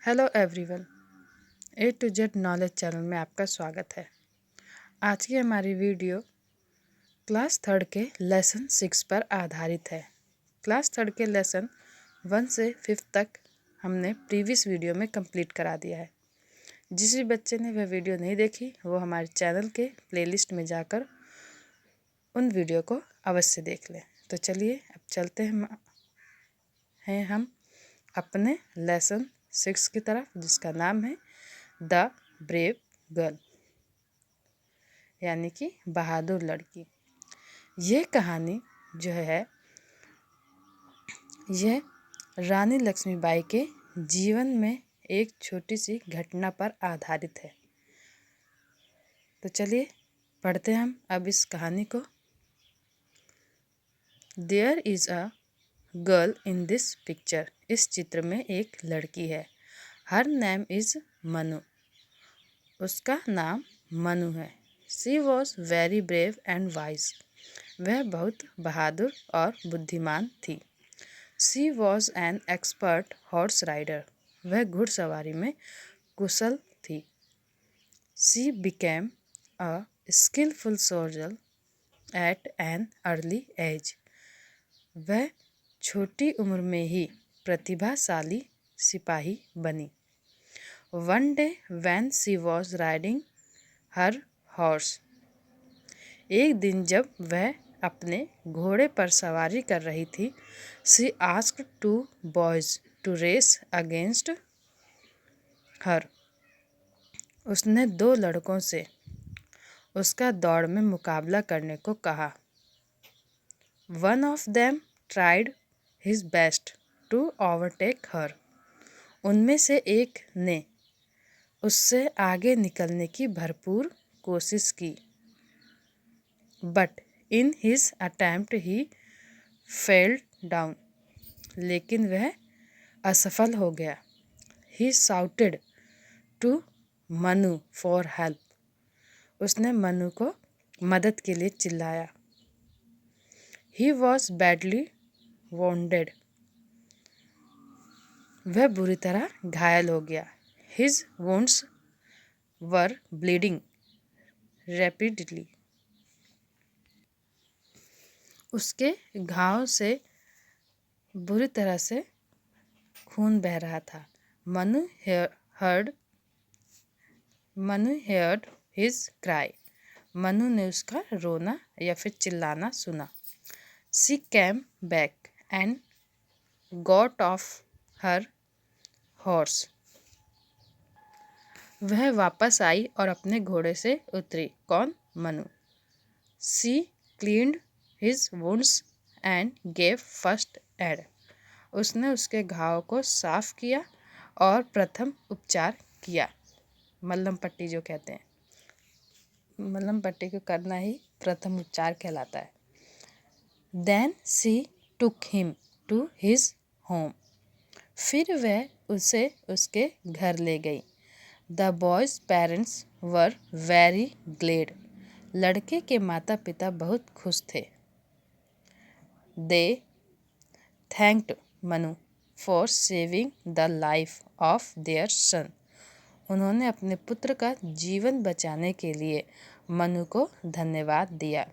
Hello everyone, A to Z knowledge channel में आपका स्वागत है। आज की हमारी वीडियो क्लास थर्ड के लेसन 6 पर आधारित है। क्लास थर्ड के लेसन 1 से 5 तक हमने प्रीवियस वीडियो में कंप्लीट करा दिया है। जिस भी बच्चे ने वह वीडियो नहीं देखी वो हमारे चैनल के प्लेलिस्ट में जाकर उन वीडियो को अवश्य देख लें। तो चलिए अब चलते हैं हम अपने लेसन 6 की तरफ, जिसका नाम है द ब्रेव गर्ल, यानी कि बहादुर लड़की। ये कहानी जो है यह रानी लक्ष्मीबाई के जीवन में एक छोटी सी घटना पर आधारित है। तो चलिए पढ़ते हैं हम अब इस कहानी को। There is a girl in this picture. इस चित्र में एक लड़की है। Her name is Manu. उसका नाम मनु है। She was very brave and wise. वह बहुत बहादुर और बुद्धिमान थी। She was an expert horse rider. वह घुड़सवारी में कुशल थी। She became a skilful soldier at an early age. वह छोटी उम्र में ही प्रतिभाशाली सिपाही बनी। One day when she was riding her horse. एक दिन जब वह अपने घोड़े पर सवारी कर रही थी, she asked two boys to race against her. उसने 2 लड़कों से उसका दौड़ में मुकाबला करने को कहा। One of them tried his best to overtake her. उनमें से एक ने उससे आगे निकलने की भरपूर कोशिश की। But in his attempt he fell down. लेकिन वह असफल हो गया। He shouted to Manu for help. उसने मनु को मदद के लिए चिल्लाया। He was badly wounded. वह बुरी तरह घायल हो गया। His wounds were bleeding rapidly. उसके घाव से बुरी तरह से खून बह रहा था। Manu heard his cry. Manu ने उसका रोना या फिर चिल्लाना सुना। She came back and got of her horse. वह वापस आई और अपने घोड़े से उतरी। कौन? Manu. She cleaned his wounds and gave first aid. उसने उसके घाव को साफ किया और प्रथम उपचार किया। मल्लम पट्टी जो कहते हैं, मल्लम पट्टी को करना ही प्रथम उपचार कहलाता है। Then she took him to his home. फिर वह उसे उसके घर ले गई। The boys parents were very glad. लड़के के माता पिता बहुत खुश थे। They thanked Manu for saving the life of their son. उन्होंने अपने पुत्र का जीवन बचाने के लिए मनु को धन्यवाद दिया।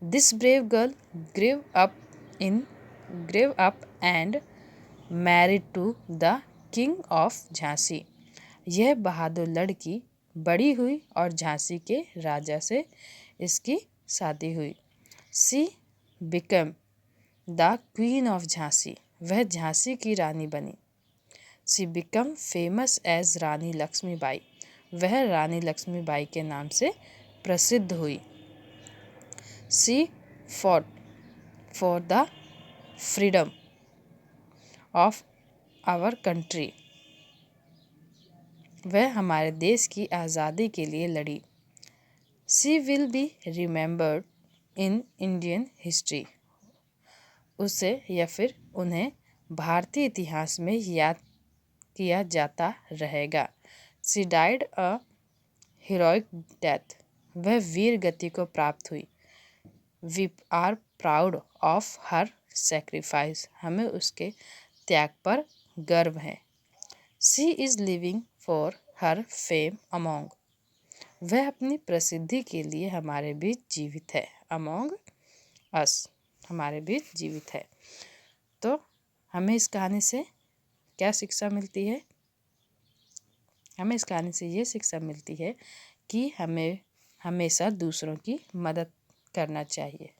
This brave girl grew up and married to the king of Jhansi. यह बहादुर लड़की बड़ी हुई और झांसी के राजा से इसकी शादी हुई। She become the queen of Jhansi. वह झांसी की रानी बनी। She become famous as Rani Lakshmibai. वह रानी लक्ष्मीबाई के नाम से प्रसिद्ध हुई। She fought for the freedom of our country. वह हमारे देश की आज़ादी के लिए लड़ी। She will be remembered in Indian history. उसे या फिर उन्हें भारतीय इतिहास में याद किया जाता रहेगा। She died a heroic death. वह वीर गति को प्राप्त हुई। We are proud of her sacrifice. हमें उसके त्याग पर गर्व है। She is living for her fame among. वह अपनी प्रसिद्धि के लिए हमारे बीच जीवित है। अमोंग अस, हमारे बीच जीवित है। तो हमें इस कहानी से क्या शिक्षा मिलती है? हमें इस कहानी से ये शिक्षा मिलती है कि हमें हमेशा दूसरों की मदद करना चाहिए।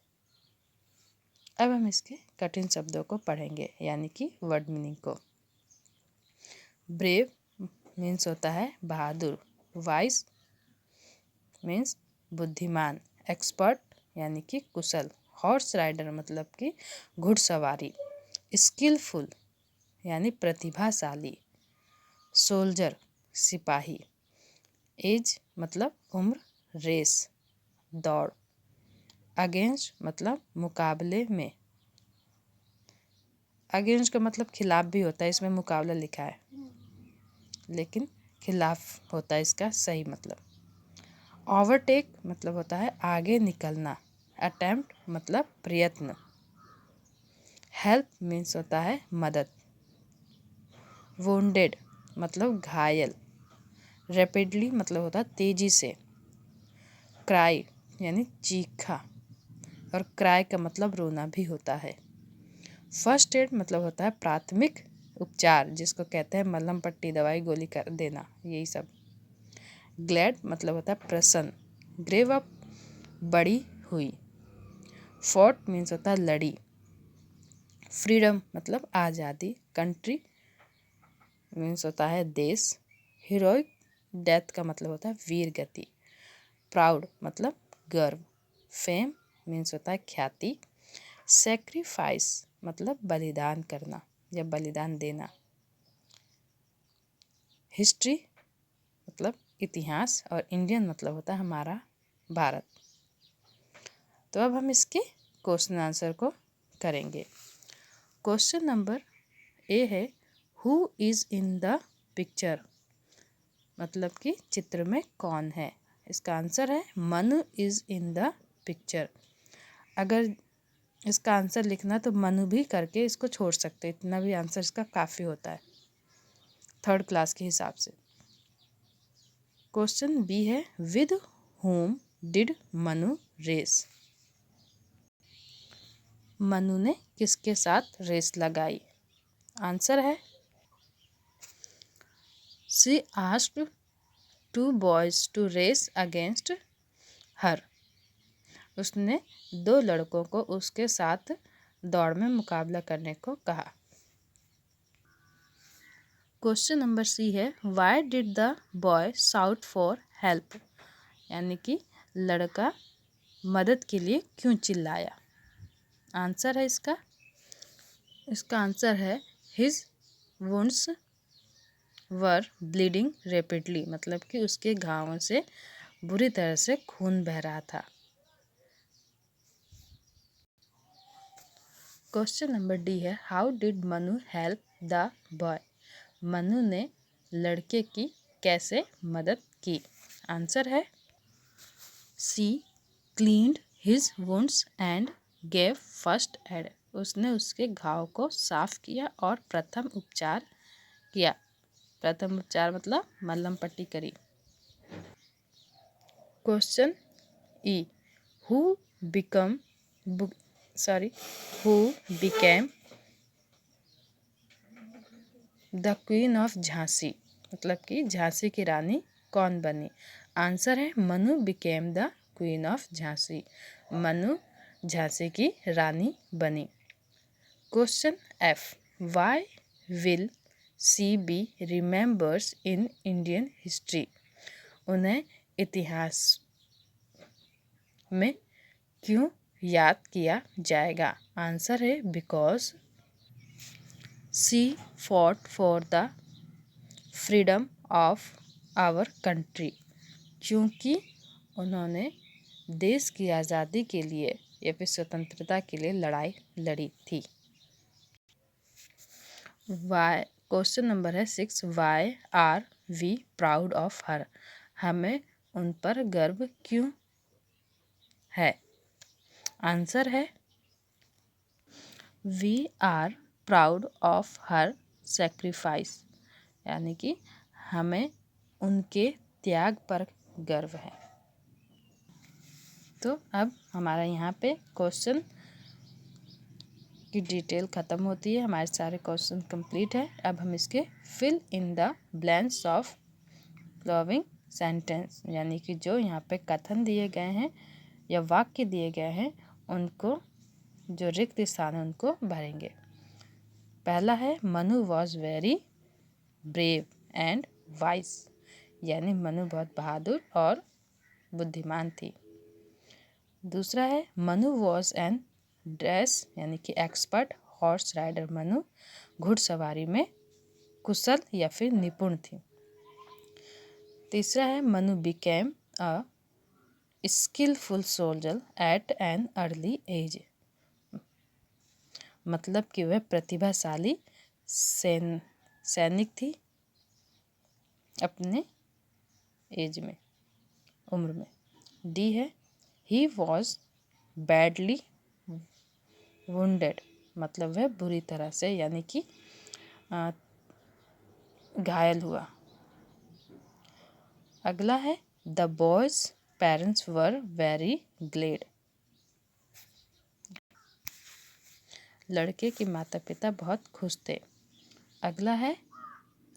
अब हम इसके कठिन शब्दों को पढ़ेंगे, यानी कि वर्ड मीनिंग को। ब्रेव मीन्स होता है बहादुर। वाइज मीन्स बुद्धिमान। एक्सपर्ट यानी कि कुशल। हॉर्स राइडर मतलब कि घुड़सवारी। स्किलफुल यानी प्रतिभाशाली। सोल्जर सिपाही। एज मतलब उम्र। रेस दौड़। अगेंस्ट मतलब मुकाबले में। अगेंस्ट का मतलब खिलाफ भी होता है, इसमें मुकाबला लिखा है लेकिन खिलाफ होता है इसका सही मतलब। ओवरटेक मतलब होता है आगे निकलना। अटेम्प्ट मतलब प्रयत्न। हेल्प मीन्स होता है मदद। वुंडेड मतलब घायल। रैपिडली मतलब होता है तेजी से। क्राई यानी चीखा, और क्राई का मतलब रोना भी होता है। फर्स्ट एड मतलब होता है प्राथमिक उपचार, जिसको कहते हैं मलहम पट्टी दवाई गोली कर देना, यही सब। ग्लैड मतलब होता है प्रसन्न। ग्रेव अप बड़ी हुई। फॉट मीन्स होता है लड़ी। फ्रीडम मतलब आज़ादी। कंट्री मीन्स होता है देश। हीरोइक डेथ का मतलब होता है वीर गति। प्राउड मतलब गर्व। फेम मीन्स होता है ख्याति। सेक्रीफाइस मतलब बलिदान करना या बलिदान देना। हिस्ट्री मतलब इतिहास, और इंडियन मतलब होता है हमारा भारत। तो अब हम इसके क्वेश्चन आंसर को करेंगे। क्वेश्चन नंबर ए है who is in the picture, मतलब कि चित्र में कौन है। इसका आंसर है Manu is in the picture. अगर इसका आंसर लिखना तो मनु भी करके इसको छोड़ सकते, इतना भी आंसर इसका काफ़ी होता है थर्ड क्लास के हिसाब से। क्वेश्चन बी है with whom did Manu race. Manu ने किसके साथ रेस लगाई? आंसर है she asked two boys to race against her. उसने दो लड़कों को उसके साथ दौड़ में मुकाबला करने को कहा। क्वेश्चन नंबर सी है why did the boy shout for help, यानी कि लड़का मदद के लिए क्यों चिल्लाया। आंसर है इसका आंसर है his wounds were bleeding rapidly, मतलब कि उसके घावों से बुरी तरह से खून बह रहा था। क्वेश्चन नंबर डी है how did Manu help the boy. Manu ने लड़के की कैसे मदद की। आंसर है she cleaned his wounds and gave first aid. उसने उसके घाव को साफ किया और प्रथम उपचार किया। प्रथम उपचार मतलब मलहम पट्टी करी। Question E who become who became the queen of Jhansi, मतलब कि झांसी की रानी कौन बनी। आंसर है Manu became the queen of Jhansi. Manu Jhansi की रानी बनी। Question F why will she be remembers in Indian history. उन्हें इतिहास में क्यों याद किया जाएगा। आंसर है because she fought for the freedom of our country, क्योंकि उन्होंने देश की आज़ादी के लिए या फिर स्वतंत्रता के लिए लड़ाई लड़ी थी। वाई क्वेश्चन नंबर है 6 why are we proud of her. हमें उन पर गर्व क्यों है। आंसर है we are proud of her sacrifice, यानी कि हमें उनके त्याग पर गर्व है। तो अब हमारा यहाँ पे क्वेश्चन की डिटेल ख़त्म होती है, हमारे सारे क्वेश्चन कंप्लीट है। अब हम इसके fill in the blanks of following sentence, यानी कि जो यहाँ पे कथन दिए गए हैं या वाक्य दिए गए हैं उनको, जो रिक्त स्थान है उनको भरेंगे। पहला है Manu was very brave and wise, यानी मनु बहुत बहादुर और बुद्धिमान थी। दूसरा है मनु वॉज एन ड्रेस, यानी कि एक्सपर्ट हॉर्स राइडर, मनु घुड़सवारी में कुशल या फिर निपुण थी। तीसरा है Manu became a skilful soldier at an early age, मतलब कि वह प्रतिभाशाली सैनिक थी अपने एज में, उम्र में। डी है ही वॉज बैडली वुंडेड, मतलब वह बुरी तरह से यानी कि घायल हुआ। अगला है the boys parents were very glad, लड़के के माता पिता बहुत खुश थे। अगला है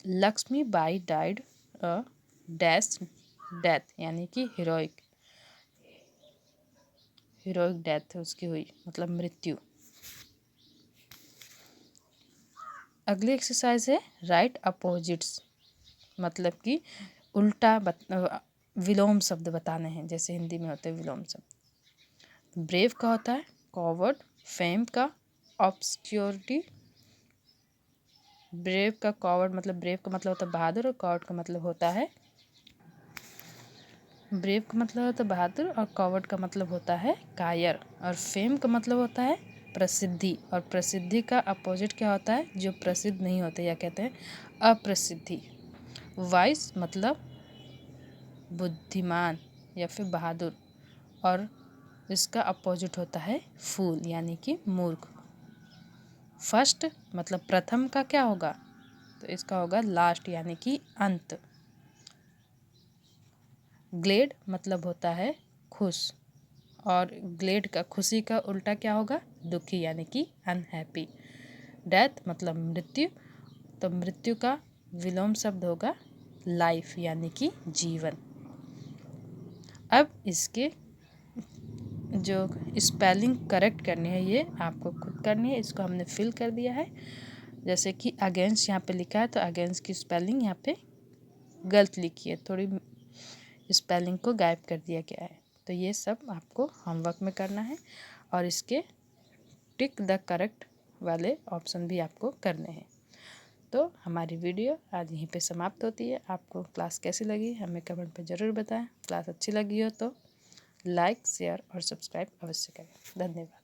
Lakshmi Bai died a dash death, यानी कि हीरोइक डेथ उसकी हुई, मतलब मृत्यु। अगली एक्सरसाइज है राइट अपोजिट्स, मतलब कि उल्टा विलोम शब्द बताने हैं, जैसे हिंदी में होते हैं विलोम शब्द। ब्रेव का होता है कॉवर्ड, फेम का ऑब्सक्योरिटी, ब्रेव का कॉवर्ड मतलब ब्रेव का मतलब होता है बहादुर और कॉवर्ड का मतलब होता है, ब्रेव का मतलब होता है बहादुर और कॉवर्ड का मतलब होता है कायर। और फेम का मतलब होता है प्रसिद्धि, और प्रसिद्धि का अपोजिट क्या होता है, जो प्रसिद्ध नहीं होते या कहते हैं अप्रसिद्धि। वाइस मतलब बुद्धिमान या फिर बहादुर, और इसका अपोजिट होता है फूल यानी कि मूर्ख। फर्स्ट मतलब प्रथम का क्या होगा, तो इसका होगा लास्ट यानी कि अंत। ग्लेड मतलब होता है खुश, और ग्लेड का खुशी का उल्टा क्या होगा, दुखी यानी कि अनहैप्पी। डेथ मतलब मृत्यु, तो मृत्यु का विलोम शब्द होगा लाइफ यानी कि जीवन। अब इसके जो स्पेलिंग करेक्ट करनी है ये आपको खुद करनी है, इसको हमने फिल कर दिया है। जैसे कि अगेंस्ट यहाँ पे लिखा है तो अगेंस्ट की स्पेलिंग यहाँ पे गलत लिखी है, थोड़ी स्पेलिंग को गायब कर दिया गया है। तो ये सब आपको होमवर्क में करना है, और इसके टिक द करेक्ट वाले ऑप्शन भी आपको करने हैं। तो हमारी वीडियो आज यहीं पे समाप्त होती है। आपको क्लास कैसी लगी हमें कमेंट पे ज़रूर बताएं। क्लास अच्छी लगी हो तो लाइक शेयर और सब्सक्राइब अवश्य करें। धन्यवाद।